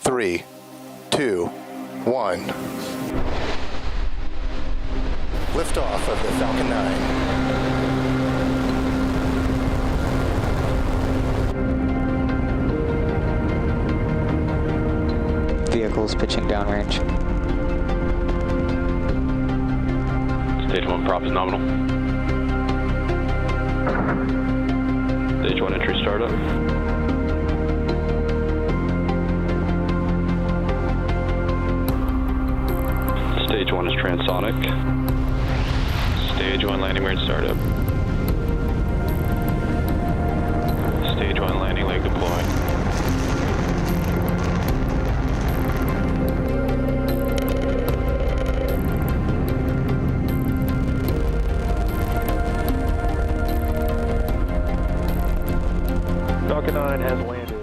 3, 2, 1. Liftoff of the Falcon 9. Vehicles pitching downrange. Stage 1 prop is nominal. Stage 1 entry startup. Stage 1 is transonic. Stage 1 landing range startup. Stage 1 landing leg deploying. Falcon 9 has landed.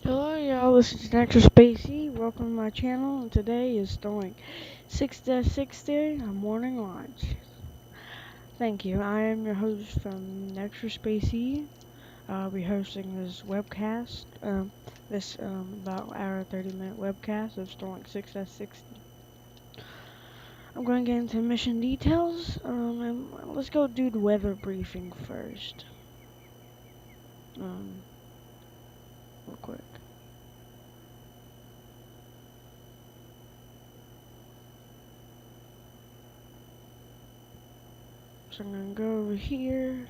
Hello y'all, this is Dr. Spacey. Welcome to my channel, and today is Starlink 6-60, a morning launch. Thank you. I am your host from Dr. Spacey. I'll be hosting this webcast, about hour 30-minute webcast of Starlink 6-60. I'm going to get into mission details, and let's go do the weather briefing first. Real quick. So I'm gonna go over here.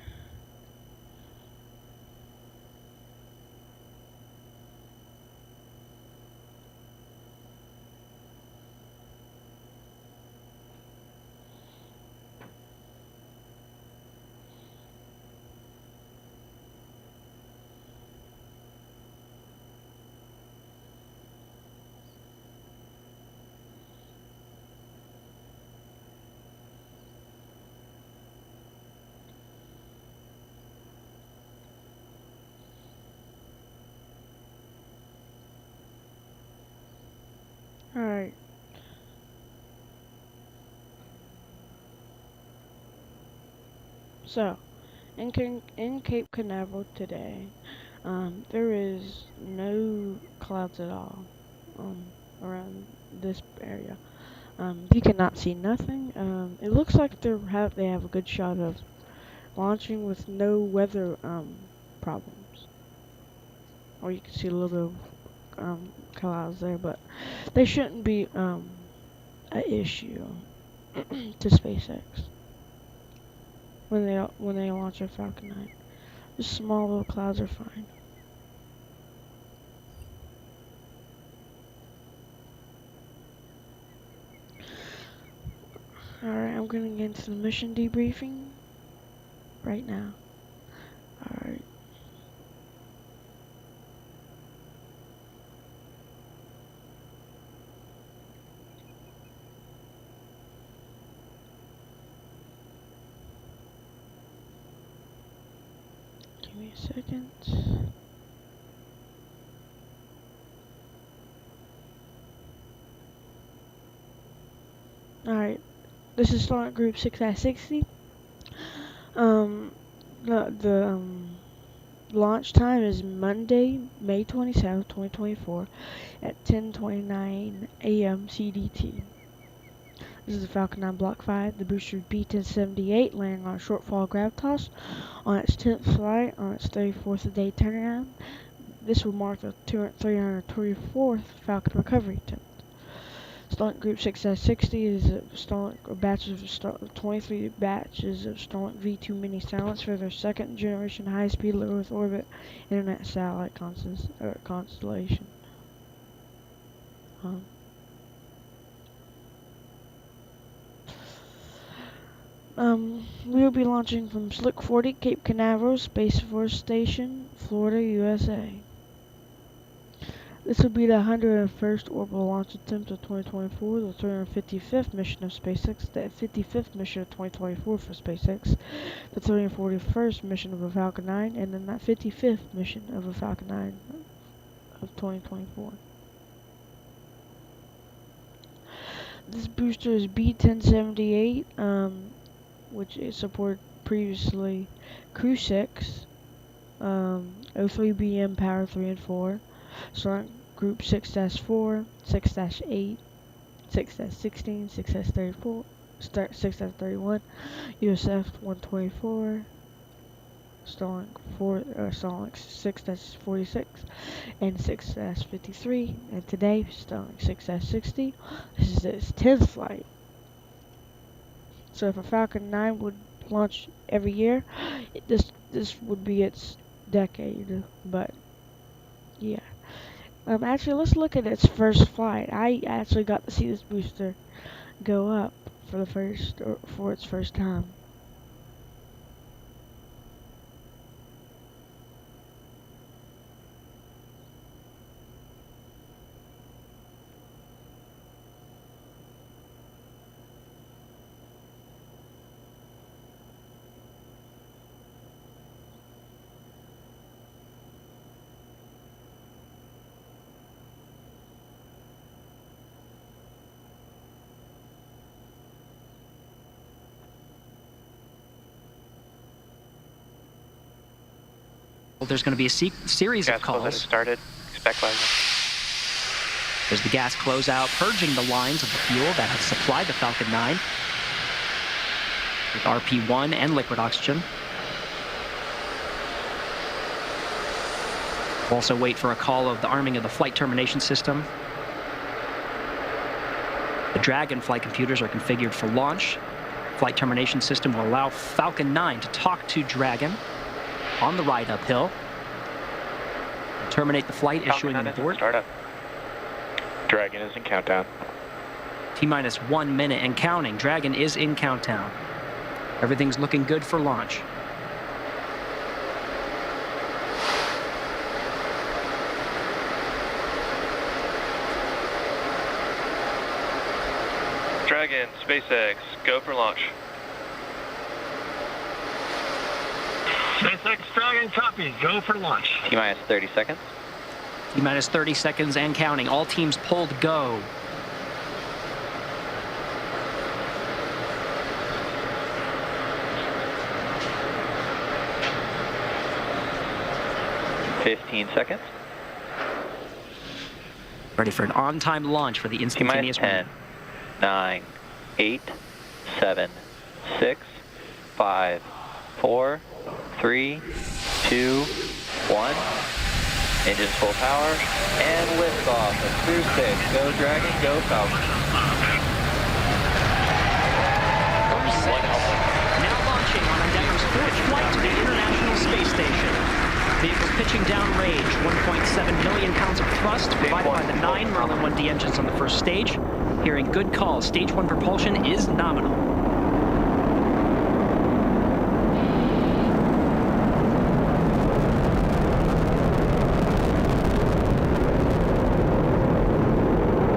Alright. So, in Cape Canaveral today, there is no clouds at all around this area. You cannot see nothing. It looks like they have a good shot of launching with no weather problems. Or you can see a little bit of clouds there, but they shouldn't be an issue to SpaceX when they launch a Falcon 9. Just small little clouds are fine. Alright, I'm gonna get into the mission debriefing right now. Alright. Give me a second. Alright, this is Starlink Group 6-60. The launch time is Monday, May 27th, 2024 at 10:29 a.m. CDT. This is the Falcon 9 Block 5. The booster is B-1078, landing on a short-fall gravitas on its 10th flight on its 34th a day turnaround. This will mark the 324th Falcon recovery attempt. Starlink Group 6-60 is a Starlink batches of 23 batches of Starlink V2 mini satellites for their second generation high-speed low Earth orbit internet satellite constellation. We will be launching from Slick 40, Cape Canaveral Space Force Station, Florida, USA. This will be the 101st orbital launch attempt of 2024, the 355th mission of SpaceX, the 55th mission of 2024 for SpaceX, the 341st mission of a Falcon 9, and then that 55th mission of a Falcon 9 of 2024. This booster is B-1078, which it supported previously Crew 6, O3BM Power 3 and 4, Starlink Group 6-4, 6-8, 6-16, 6-34, 6-31, USF 124, Starlink 6-46, and 6-53, and today Starlink 6-60. This is its 10th flight. So if a Falcon 9 would launch every year, this would be its decade. But yeah. Actually, let's look at its first flight. I actually got to see this booster go up for its first time. There's going to be a series of calls. Started. Expect landing. There's the gas closeout, purging the lines of the fuel that have supplied the Falcon 9 with RP1 and liquid oxygen. Also wait for a call of the arming of the flight termination system. The Dragon flight computers are configured for launch. Flight termination system will allow Falcon 9 to talk to Dragon on the ride uphill. Terminate the flight, issuing an abort. Startup. Dragon is in countdown. T-minus 1 minute and counting. Dragon is in countdown. Everything's looking good for launch. Dragon, SpaceX, go for launch. SpaceX Dragon copy. Go for launch. T-minus 30 seconds. T-minus 30 seconds and counting. All teams pulled go. Seconds. Ready for an on-time launch for the instantaneous T-minus 10, 9, 8, 7, 6, 5, 4, 3, 2, 1. Engines full power and liftoff of Crew 6. Go Dragon, go Falcon. Now launching on Endeavour's fourth flight to the International Space Station. Vehicles pitching downrange, 1.7 million pounds of thrust provided by the 9 Merlin 1D engines on the first stage. Hearing good calls, stage 1 propulsion is nominal.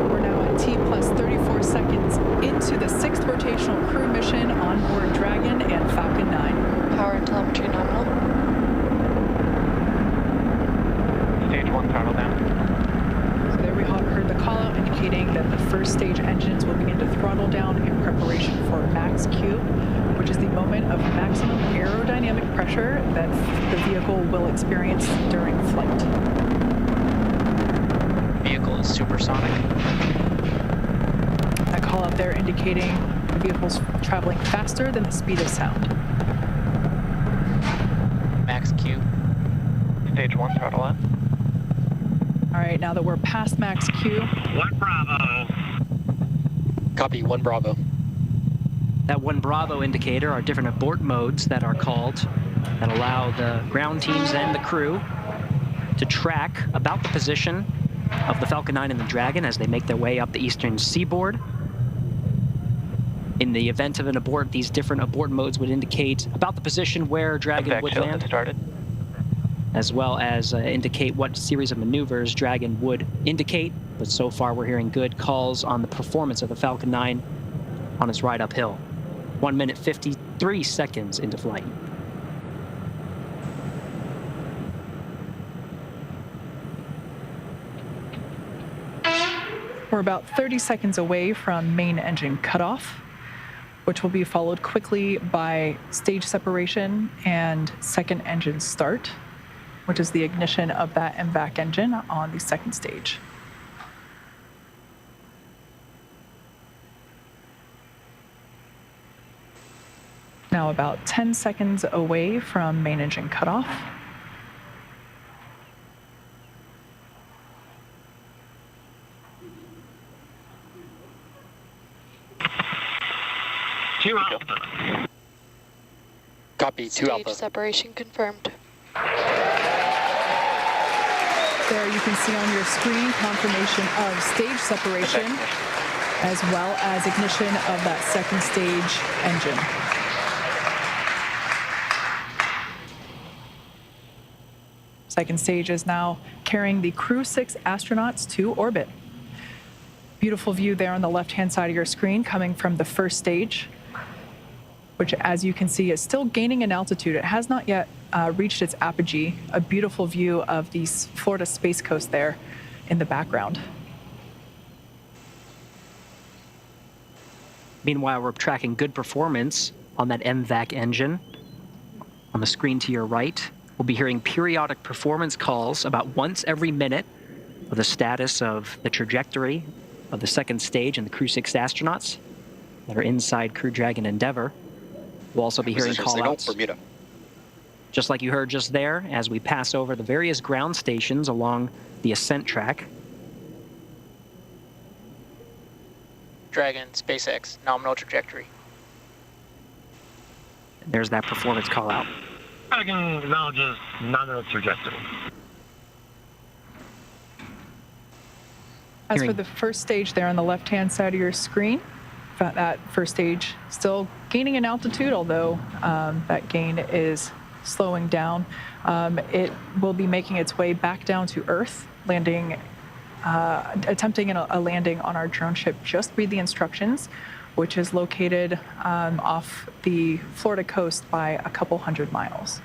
We're now at T+34 seconds into the 6th rotational crew mission on board Dragon and Falcon 9. Power and telemetry nominal. Stage 1 throttle down. So there we heard the call out indicating indicating that the first stage engines will begin to throttle down in preparation for max Q, which is the moment of maximum aerodynamic pressure that the vehicle will experience during flight. Vehicle is supersonic. That call out there indicating the vehicle's traveling faster than the speed of sound. Max Q. Stage 1, throttle up. All right, now that we're past max Q. 1 Bravo. Copy, 1 Bravo. That 1 Bravo indicator are different abort modes that are called that allow the ground teams and the crew to track about the position of the Falcon 9 and the Dragon as they make their way up the eastern seaboard. In the event of an abort, these different abort modes would indicate about the position where Dragon would land, started. as well as indicate what series of maneuvers Dragon would indicate. But so far, we're hearing good calls on the performance of the Falcon 9 on its ride uphill. 1 minute 53 seconds into flight. We're about 30 seconds away from main engine cutoff, which will be followed quickly by stage separation and second engine start, which is the ignition of that MVAC engine on the second stage. Now about 10 seconds away from main engine cutoff. Two Alpha. Copy, 2 Stage Alpha. separation confirmed. There you can see on your screen confirmation of stage separation as well as ignition of that second stage engine. Second stage is now carrying the Crew 6 astronauts to orbit. Beautiful view there on the left-hand side of your screen coming from the first stage, which, as you can see, is still gaining in altitude. It has not yet reached its apogee. A beautiful view of the Florida Space Coast there in the background. Meanwhile, we're tracking good performance on that MVAC engine. On the screen to your right, we'll be hearing periodic performance calls about once every minute of the status of the trajectory of the second stage and the Crew 6 astronauts that are inside Crew Dragon Endeavour. We'll also be hearing call-outs, Bermuda. just like you heard just there, as we pass over the various ground stations along the ascent track. Dragon, SpaceX, nominal trajectory. There's that performance call-out. Dragon acknowledges nominal trajectory. As for the first stage there on the left-hand side of your screen, that first stage still gaining in altitude, although that gain is slowing down. It will be making its way back down to Earth, landing, attempting a landing on our drone ship. Just read the instructions, which is located off the Florida coast by a couple hundred miles.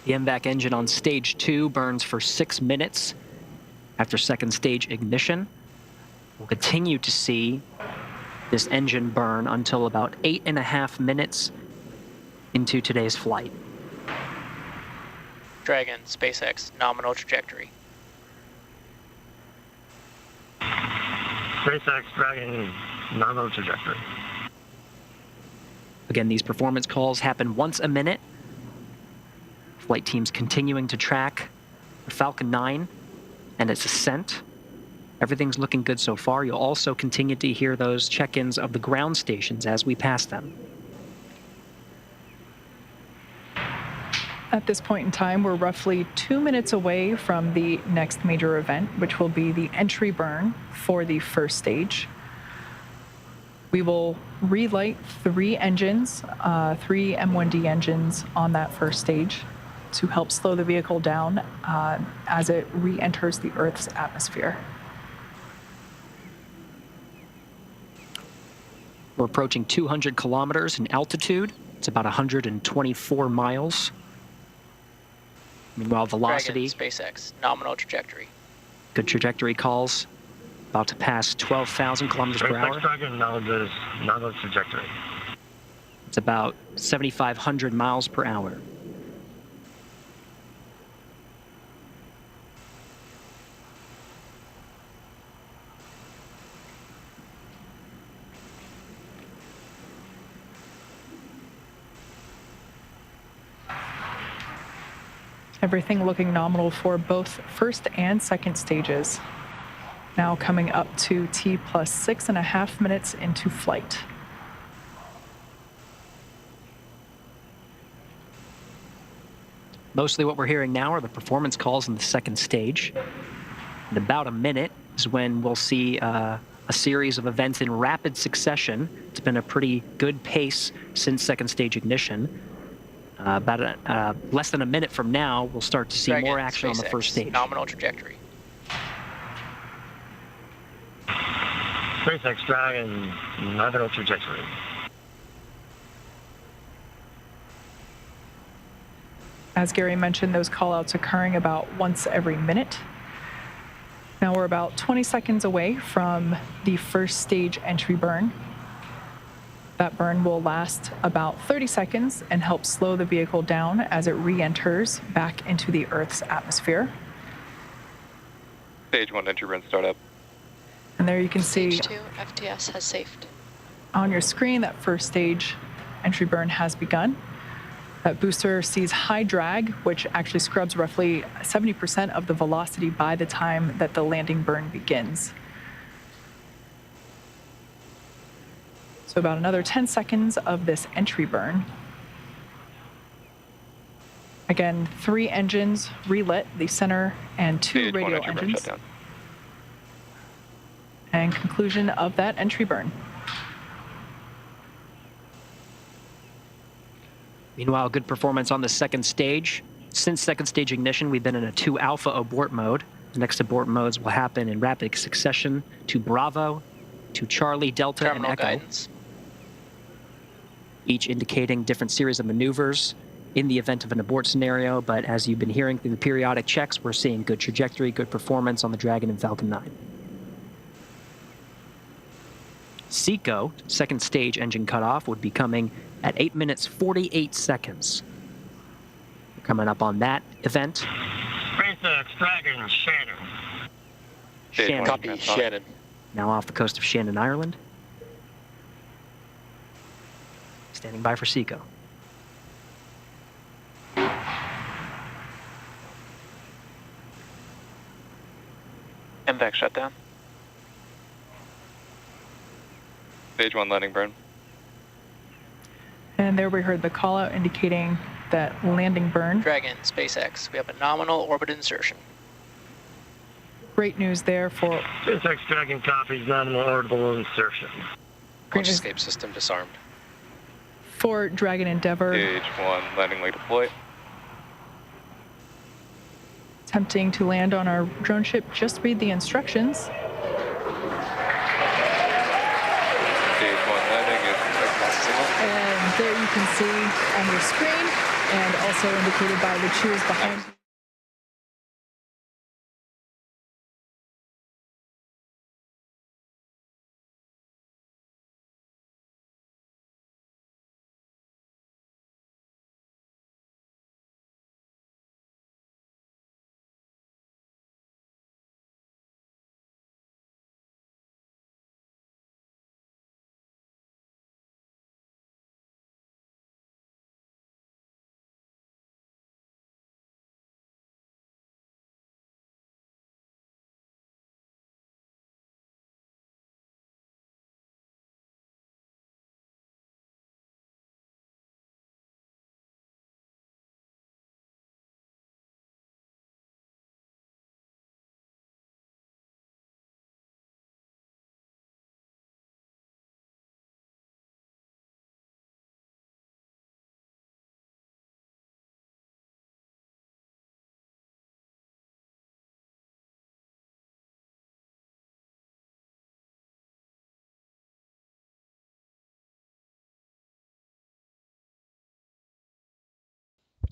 The MVAC engine on stage 2 burns for 6 minutes after second stage ignition. We'll continue to see this engine burn until about 8.5 minutes into today's flight. Dragon, SpaceX, nominal trajectory. SpaceX Dragon nominal trajectory. Again, these performance calls happen once a minute. Flight teams continuing to track the Falcon 9 and its ascent. Everything's looking good so far. You'll also continue to hear those check-ins of the ground stations as we pass them. At this point in time, we're roughly 2 minutes away from the next major event, which will be the entry burn for the first stage. We will relight 3 engines, 3 M1D engines on that first stage to help slow the vehicle down as it re-enters the Earth's atmosphere. We're approaching 200 kilometers in altitude. It's about 124 miles Meanwhile, velocity, Dragon, SpaceX, nominal trajectory. good trajectory calls, about to pass 12,000 kilometers per SpaceX hour. Dragon nominal trajectory. It's about 7,500 miles per hour. Everything looking nominal for both first and second stages. Now coming up to T plus 6.5 minutes into flight. Mostly what we're hearing now are the performance calls in the second stage. In about a minute is when we'll see a series of events in rapid succession. It's been a pretty good pace since second stage ignition. About less than a minute from now, we'll start to see Dragon, more action on the SpaceX, first stage. Nominal trajectory. SpaceX Dragon nominal trajectory. As Gary mentioned, those callouts occurring about once every minute. Now we're about 20 seconds away from the first stage entry burn. That burn will last about 30 seconds and help slow the vehicle down as it re-enters back into the Earth's atmosphere. Stage 1 entry burn startup. And there you can see Stage 2, FTS has safed. on your screen that first stage entry burn has begun. That booster sees high drag, which actually scrubs roughly 70% of the velocity by the time that the landing burn begins. So about another 10 seconds of this entry burn. Again, 3 engines relit, the center and 2 Stage 1 radial entry burn engines. shutdown. And conclusion of that entry burn. Meanwhile, good performance on the second stage. Since second stage ignition, we've been in a 2 alpha abort mode. The next abort modes will happen in rapid succession to Bravo, to Charlie, Delta, Terminal and Echo, guidance. each indicating different series of maneuvers in the event of an abort scenario. But as you've been hearing through the periodic checks, we're seeing good trajectory, good performance on the Dragon and Falcon 9. SECO, second stage engine cutoff, would be coming at 8 minutes 48 seconds. We're coming up on that event. SpaceX Dragon Shannon. Stage Shannon, 1 Copy, transfer. Shannon. now off the coast of Shannon, Ireland. Standing by for SECO. MVAC shutdown. Stage 1 landing burn. And there we heard the call out indicating that landing burn. Dragon, SpaceX. We have a nominal orbit insertion. Great news there for SpaceX Dragon copies nominal orbital insertion. great Launch news escape system disarmed. for Dragon Endeavour, Stage 1 landing leg deploy. attempting to land on our drone ship. Just read the instructions. Stage 1 landing is And there you can see on your screen, and also indicated by the cheers behind.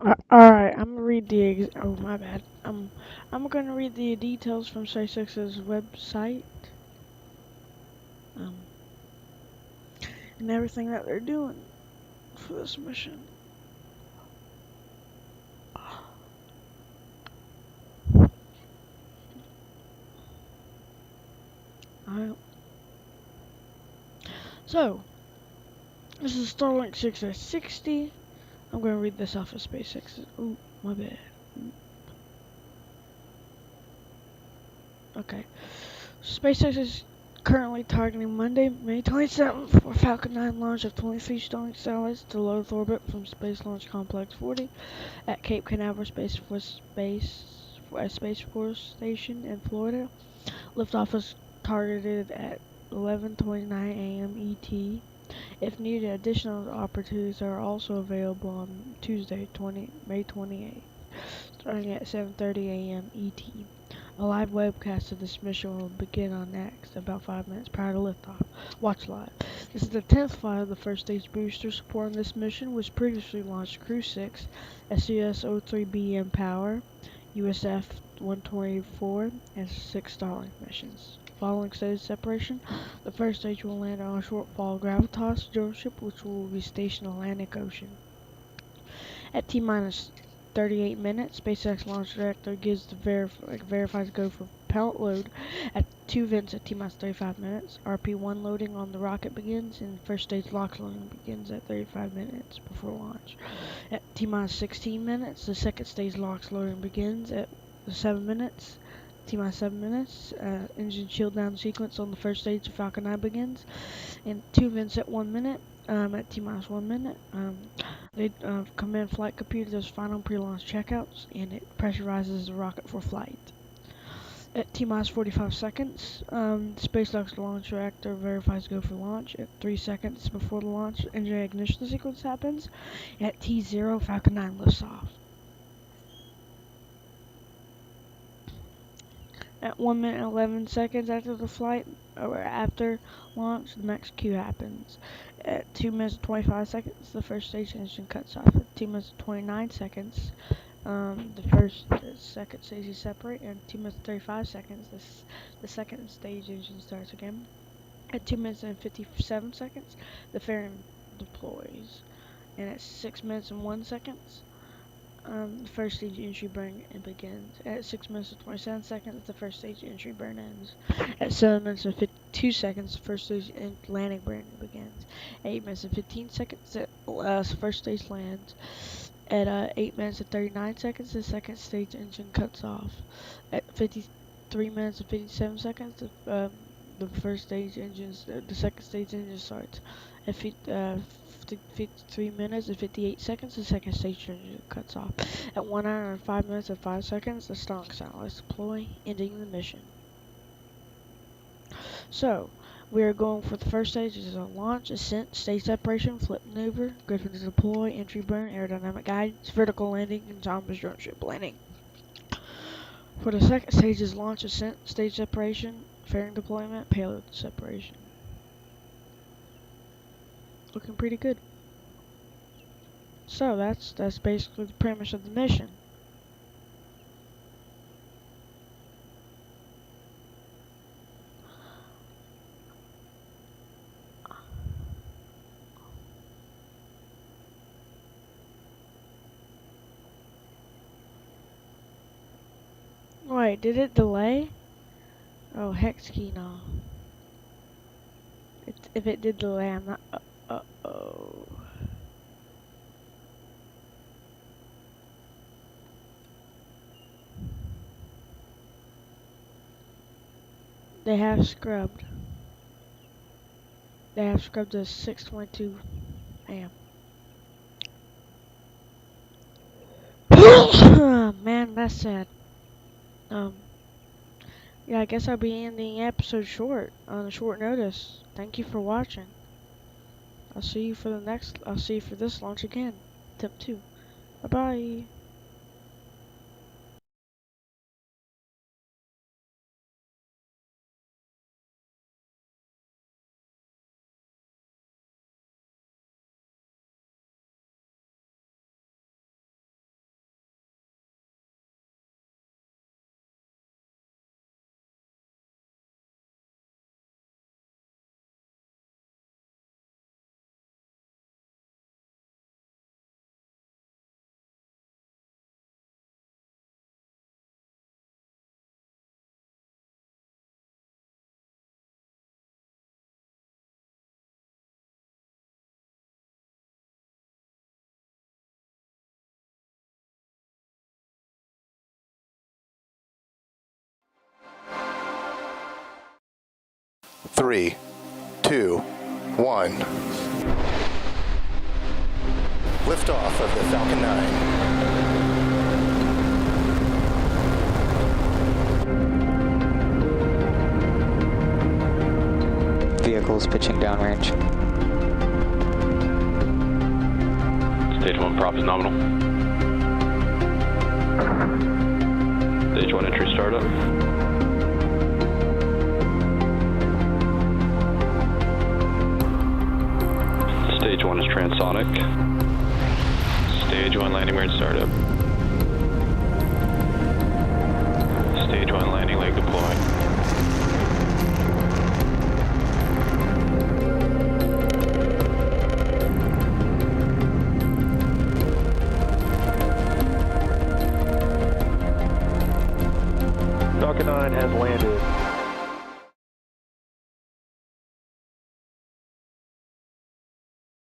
Alright, I'm gonna read the oh my bad. I'm gonna read the details from SpaceX's website. Um, and everything that they're doing for this mission. Alright. So, this is Starlink 660. I'm gonna read this off of SpaceX. Oh, my bad. Okay. SpaceX is currently targeting Monday, May 27th for Falcon 9 launch of 23 Starlink satellites to low Earth orbit from Space Launch Complex 40 at Cape Canaveral Space Force Station in Florida. Liftoff is targeted at 11:29 a.m. ET. If needed, additional opportunities are also available on Tuesday, May 28th, starting at 7:30 a.m. ET. A live webcast of this mission will begin on X about 5 minutes prior to liftoff. Watch live. This is the 10th flight of the first stage booster supporting this mission, which previously launched Crew 6, SES-03B Empower, USF-124, and 6 Starlink missions. Following stage separation, the first stage will land on a short fall gravitas drillship, which will be stationed in the Atlantic Ocean. At T-minus 38 minutes, SpaceX launch director gives the verifies go for pellet load at 2 vents at T-minus 35 minutes. RP-1 loading on the rocket begins, and first stage LOX loading begins at 35 minutes before launch. At T-minus 16 minutes, the second stage LOX loading begins at 7 minutes. T-minus 7 minutes, engine shield down sequence on the first stage of Falcon 9 begins, and 2 vents at 1 minute. At T-minus 1 minute, the command flight computer does final pre-launch checkouts, and it pressurizes the rocket for flight. At T-minus 45 seconds, SpaceX launch reactor verifies go for launch. At 3 seconds before the launch, engine ignition sequence happens. At T0, Falcon 9 lifts off. At 1 minute and 11 seconds after the flight, or after launch, the max Q happens. At 2 minutes and 25 seconds, the first stage engine cuts off. At 2 minutes and 29 seconds, the second stage is separate. And 2 minutes and 35 seconds, the second stage engine starts again. At 2 minutes and 57 seconds, the fairing deploys. And at 6 minutes and 1 second, the first stage entry burn begins. At 6 minutes and 27 seconds, the first stage entry burn ends. At 7 minutes and 52 seconds, the first stage landing burn begins. At 8 minutes and 15 seconds, the first stage lands. At 8 minutes and 39 seconds, the second stage engine cuts off. At 53 minutes and 57 seconds, the second stage engine starts. At 53 minutes and 58 seconds, the second stage engine cuts off. At 1 hour and 5 minutes and 5 seconds, the Starlink satellites deploy, ending the mission. So, we are going for the first stage, which is a launch, ascent, stage separation, flip maneuver, griffin to deploy, entry burn, aerodynamic guidance, vertical landing, and autonomous drone ship landing. For the second stage is launch, ascent, stage separation, fairing deployment, payload separation. Looking pretty good. So that's basically the premise of the mission. Wait, did it delay? Oh, hex key, no. If it did delay, I'm not. Uh-oh. They have scrubbed. They have scrubbed to 6:22 a.m. Man, that's sad. Yeah, I guess I'll be ending the episode on a short notice. Thank you for watching. I'll see you for this launch again. Attempt 2. Bye-bye. 3, 2, 1. Liftoff of the Falcon 9. Vehicles pitching downrange. Stage 1 prop is nominal. Stage 1 entry startup. Stage 1 is transonic. Stage 1 landing weird startup. Stage 1 landing leg deploying. Falcon 9 has landed.